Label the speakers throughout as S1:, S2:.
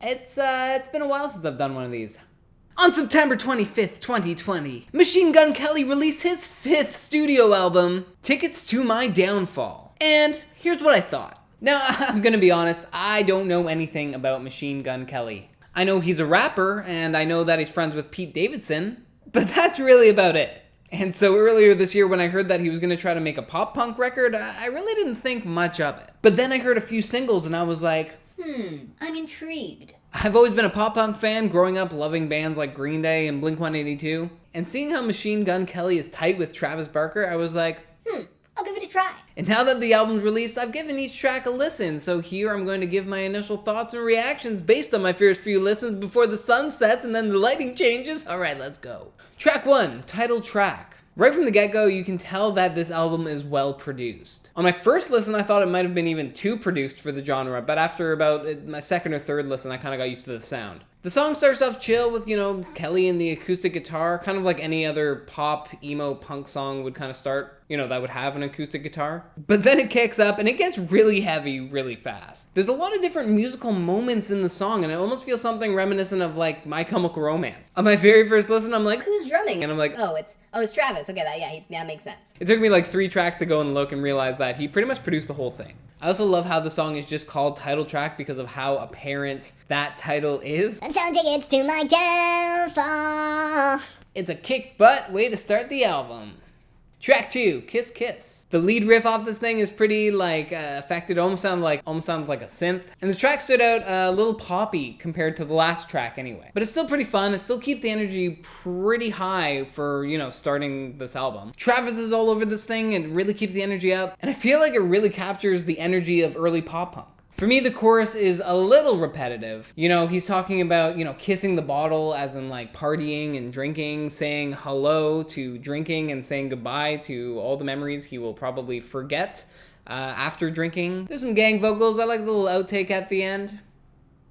S1: It's been a while since I've done one of these. On September 25th, 2020, Machine Gun Kelly released his 5th studio album, Tickets to My Downfall. And here's what I thought. Now, I'm gonna be honest, I don't know anything about Machine Gun Kelly. I know he's a rapper, and I know that he's friends with Pete Davidson, but that's really about it. And so earlier this year when I heard that he was gonna try to make a pop punk record, I really didn't think much of it. But then I heard a few singles and I was like,
S2: I'm intrigued.
S1: I've always been a pop punk fan, growing up loving bands like Green Day and Blink-182. And seeing how Machine Gun Kelly is tight with Travis Barker, I was like,
S2: I'll give it a try.
S1: And now that the album's released, I've given each track a listen. So here I'm going to give my initial thoughts and reactions based on my first few listens before the sun sets and then the lighting changes. Alright, let's go. Track 1, title track. Right from the get-go, you can tell that this album is well produced. On my first listen, I thought it might have been even too produced for the genre, but after about my second or third listen, I kind of got used to the sound. The song starts off chill with, Kelly and the acoustic guitar, kind of like any other pop, emo, punk song would kind of start, that would have an acoustic guitar. But then it kicks up and it gets really heavy really fast. There's a lot of different musical moments in the song and it almost feels something reminiscent of like My Chemical Romance. On my very first listen, I'm like,
S2: who's drumming?
S1: And I'm like,
S2: it's Travis. Okay, that makes sense.
S1: It took me like 3 tracks to go and look and realize that he pretty much produced the whole thing. I also love how the song is just called title track because of how apparent that title is.
S2: I'm selling tickets to my downfall.
S1: It's a kick butt way to start the album. Track 2, Kiss Kiss. The lead riff off this thing is pretty affected, almost sounds like a synth. And the track stood out a little poppy compared to the last track anyway. But it's still pretty fun, it still keeps the energy pretty high for, starting this album. Travis is all over this thing and really keeps the energy up. And I feel like it really captures the energy of early pop punk. For me, the chorus is a little repetitive. He's talking about, kissing the bottle as in like partying and drinking, saying hello to drinking and saying goodbye to all the memories he will probably forget after drinking. There's some gang vocals. I like the little outtake at the end.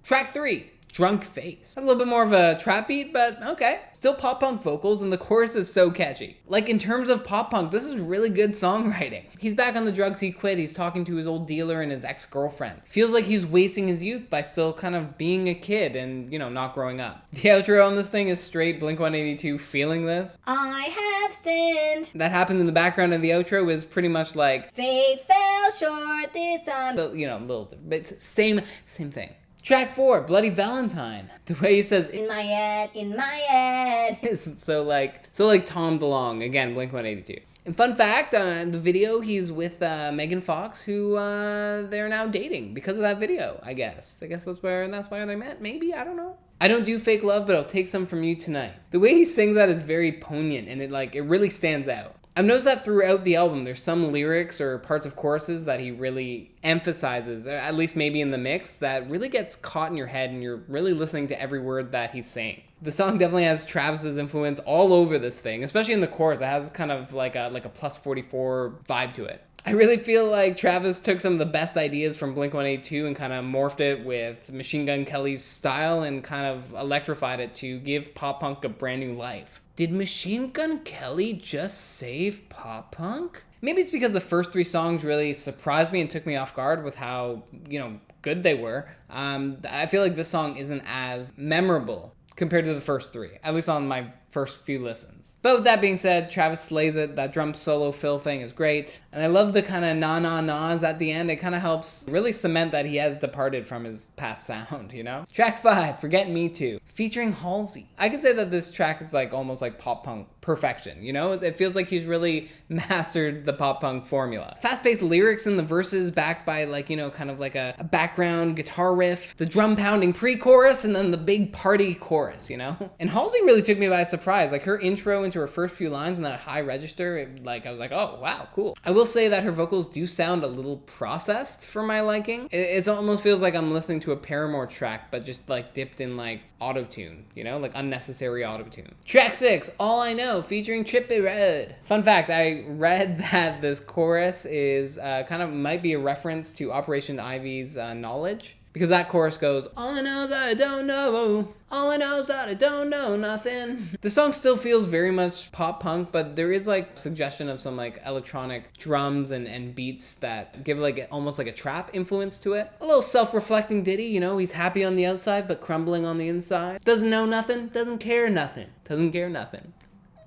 S1: Track 3. Drunk Face. A little bit more of a trap beat, but okay. Still pop punk vocals and the chorus is so catchy. Like in terms of pop punk, this is really good songwriting. He's back on the drugs he quit, he's talking to his old dealer and his ex-girlfriend. Feels like he's wasting his youth by still kind of being a kid and, not growing up. The outro on this thing is straight Blink-182 Feeling This.
S2: I have sinned.
S1: That happens in the background of the outro is pretty much like,
S2: Fate fell short this time.
S1: But, a little different, but same thing. Track 4, Bloody Valentine. The way he says
S2: in my head.
S1: is so like Tom DeLonge, again, Blink-182. And fun fact, in the video, he's with Megan Fox, who they're now dating because of that video, I guess. I guess that's why they met, maybe, I don't know. I don't do fake love, but I'll take some from you tonight. The way he sings that is very poignant, and it really stands out. I've noticed that throughout the album, there's some lyrics or parts of choruses that he really emphasizes, at least maybe in the mix, that really gets caught in your head and you're really listening to every word that he's saying. The song definitely has Travis's influence all over this thing, especially in the chorus. It has kind of like a plus 44 vibe to it. I really feel like Travis took some of the best ideas from Blink-182 and kind of morphed it with Machine Gun Kelly's style and kind of electrified it to give pop punk a brand new life. Did Machine Gun Kelly just save pop punk? Maybe it's because the first 3 songs really surprised me and took me off guard with how, good they were. I feel like this song isn't as memorable compared to the first 3, at least on my first few listens. But with that being said, Travis slays it. That drum solo fill thing is great. And I love the kind of na-na-nas at the end. It kind of helps really cement that he has departed from his past sound, Track 5, Forget Me Too, featuring Halsey. I could say that this track is almost like pop punk perfection, It feels like he's really mastered the pop punk formula. Fast-paced lyrics in the verses backed by kind of like a background guitar riff, the drum pounding pre-chorus, and then the big party chorus, And Halsey really took me by surprise. Her intro into her first few lines in that high register, I was like, oh, wow, cool. I will say that her vocals do sound a little processed for my liking. It almost feels like I'm listening to a Paramore track, but just dipped in auto-tune, unnecessary auto-tune. Track 6, All I Know, featuring Trippie Redd. Fun fact, I read that this chorus is might be a reference to Operation Ivy's Knowledge. because that chorus goes, all I know is that I don't know, all I know is that I don't know nothing. The song still feels very much pop punk, but there is like suggestion of some like electronic drums and beats that give like almost like a trap influence to it. A little self-reflecting ditty, you know, he's happy on the outside but crumbling on the inside. Doesn't know nothing, doesn't care nothing, doesn't care nothing.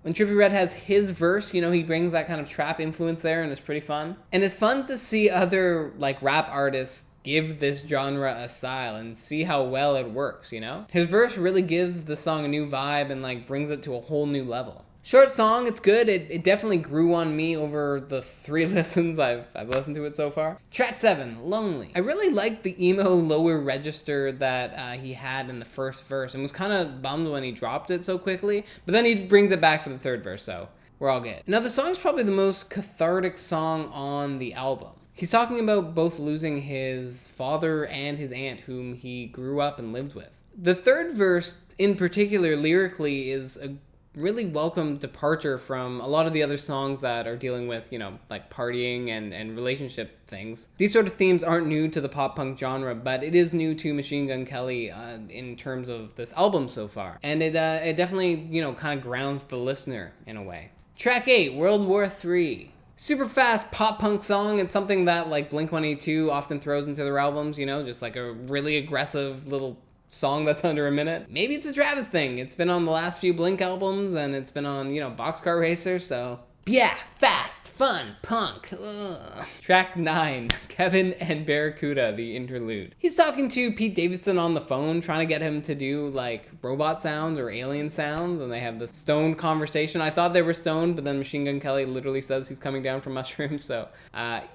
S1: When Trippie Redd has his verse, you know, he brings that kind of trap influence there, and it's pretty fun. And it's fun to see other like rap artists give this genre a style and see how well it works, you know? His verse really gives the song a new vibe and like brings it to a whole new level. Short song, it's good. It definitely grew on me over the 3 listens I've listened to it so far. Track 7, Lonely. I really liked the emo lower register that he had in the first verse, and was kind of bummed when he dropped it so quickly, but then he brings it back for the 3rd verse, so we're all good. Now the song's probably the most cathartic song on the album. He's talking about both losing his father and his aunt, whom he grew up and lived with. The 3rd verse in particular lyrically is a really welcome departure from a lot of the other songs that are dealing with, you know, like partying and relationship things. These sort of themes aren't new to the pop punk genre, but it is new to Machine Gun Kelly in terms of this album so far. And it definitely, you know, kind of grounds the listener in a way. Track 8, World War III. Super fast pop punk song. It's something that like Blink-182 often throws into their albums, you know, just like a really aggressive little song that's under a minute. Maybe it's a Travis thing. It's been on the last few Blink albums, and it's been on, you know, Boxcar Racer, so yeah, fast, fun, punk. Ugh. Track 9, Kevin and Barracuda, the interlude. He's talking to Pete Davidson on the phone, trying to get him to do like robot sounds or alien sounds, and they have this stoned conversation. I thought they were stoned, but then Machine Gun Kelly literally says he's coming down from mushrooms, so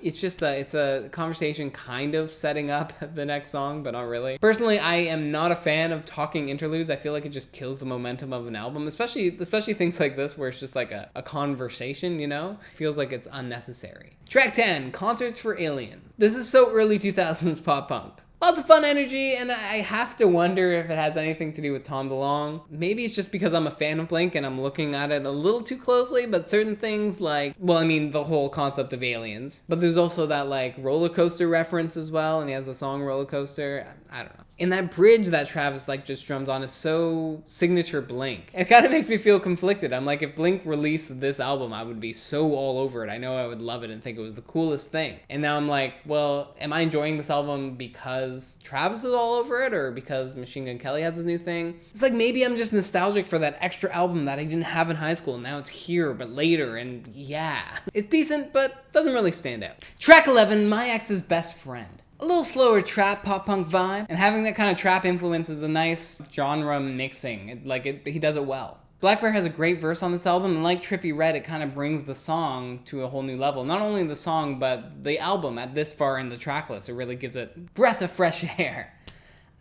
S1: it's just it's a conversation kind of setting up the next song, but not really. Personally, I am not a fan of talking interludes. I feel like it just kills the momentum of an album, especially things like this where it's just like a conversation, you know? Feels like it's unnecessary. Track 10, Concerts for Alien. This is so early 2000s pop punk. Lots of fun energy, and I have to wonder if it has anything to do with Tom DeLonge. Maybe it's just because I'm a fan of Blink and I'm looking at it a little too closely, but certain things like, well, I mean, the whole concept of aliens. But there's also that like roller coaster reference as well, and he has the song Roller Coaster. I don't know. And that bridge that Travis like just drums on is so signature Blink. It kind of makes me feel conflicted. I'm like, if Blink released this album, I would be so all over it. I know I would love it and think it was the coolest thing. And now I'm like, well, am I enjoying this album because Travis is all over it, or because Machine Gun Kelly has his new thing? It's like maybe I'm just nostalgic for that extra album that I didn't have in high school, and now it's here but later, and yeah. It's decent, but doesn't really stand out. Track 11, My Ex's Best Friend. A little slower trap pop punk vibe, and having that kind of trap influence is a nice genre mixing. He does it well. Black Bear has a great verse on this album, and like Trippie Redd, it kind of brings the song to a whole new level. Not only the song, but the album at this far in the track list. It really gives it breath of fresh air.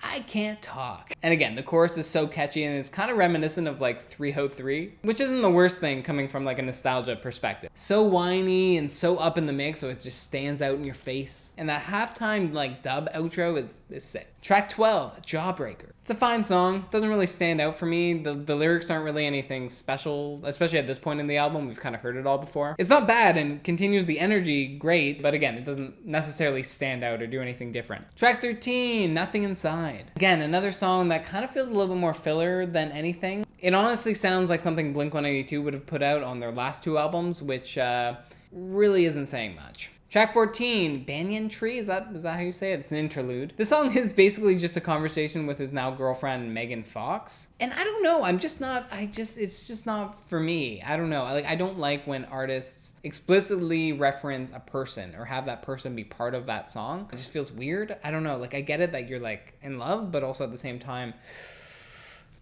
S1: I can't talk. And again, the chorus is so catchy and it's kind of reminiscent of like 303, which isn't the worst thing coming from like a nostalgia perspective. So whiny and so up in the mix, so it just stands out in your face. And that halftime like dub outro is sick. Track 12, Jawbreaker. It's a fine song. Doesn't really stand out for me. The lyrics aren't really anything special, especially at this point in the album. We've kind of heard it all before. It's not bad and continues the energy great, but again, it doesn't necessarily stand out or do anything different. Track 13, Nothing Inside. Again, another song that kind of feels a little bit more filler than anything. It honestly sounds like something Blink-182 would have put out on their last 2 albums, which really isn't saying much. Track 14, Banyan Tree, is that how you say it? It's an interlude. The song is basically just a conversation with his now girlfriend, Megan Fox. And I don't know, it's just not for me. I don't know, I don't like when artists explicitly reference a person or have that person be part of that song. It just feels weird. I don't know, like I get it that you're like in love, but also at the same time,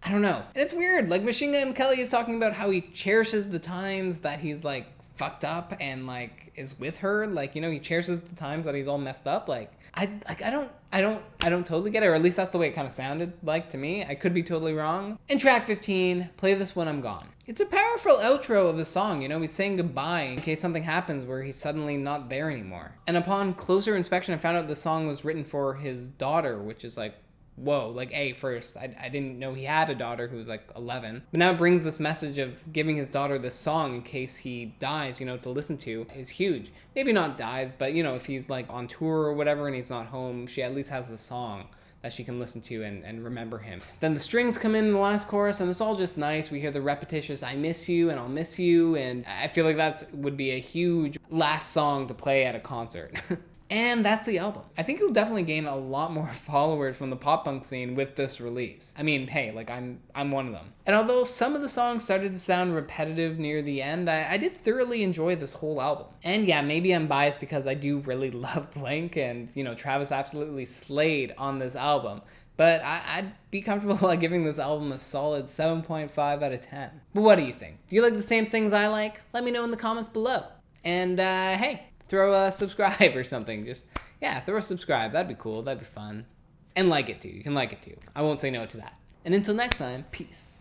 S1: I don't know. And it's weird, like Machine Gun Kelly is talking about how he cherishes the times that he's like fucked up and like is with her, like, you know, he cherishes the times that he's all messed up. Like I don't totally get it, or at least that's the way it kind of sounded like to me. I could be totally wrong. In track 15, Play This When I'm Gone. It's a powerful outro of the song, you know, he's saying goodbye in case something happens where he's suddenly not there anymore. And upon closer inspection, I found out the song was written for his daughter, which is like whoa, like, first, I didn't know he had a daughter who was like 11. But now it brings this message of giving his daughter this song in case he dies, to listen to is huge. Maybe not dies, but, if he's like on tour or whatever and he's not home, she at least has the song that she can listen to and remember him. Then the strings come in the last chorus, and it's all just nice. We hear the repetitious "I miss you" and "I'll miss you," and I feel like would be a huge last song to play at a concert. And that's the album. I think he'll definitely gain a lot more followers from the pop punk scene with this release. I mean, hey, like I'm one of them. And although some of the songs started to sound repetitive near the end, I did thoroughly enjoy this whole album. And yeah, maybe I'm biased because I do really love Blink, and Travis absolutely slayed on this album. But I'd be comfortable like giving this album a solid 7.5 out of 10. But what do you think? Do you like the same things I like? Let me know in the comments below. And hey, throw a subscribe or something. Just, yeah, throw a subscribe. That'd be cool. That'd be fun. And like it too. You can like it too. I won't say no to that. And until next time, peace.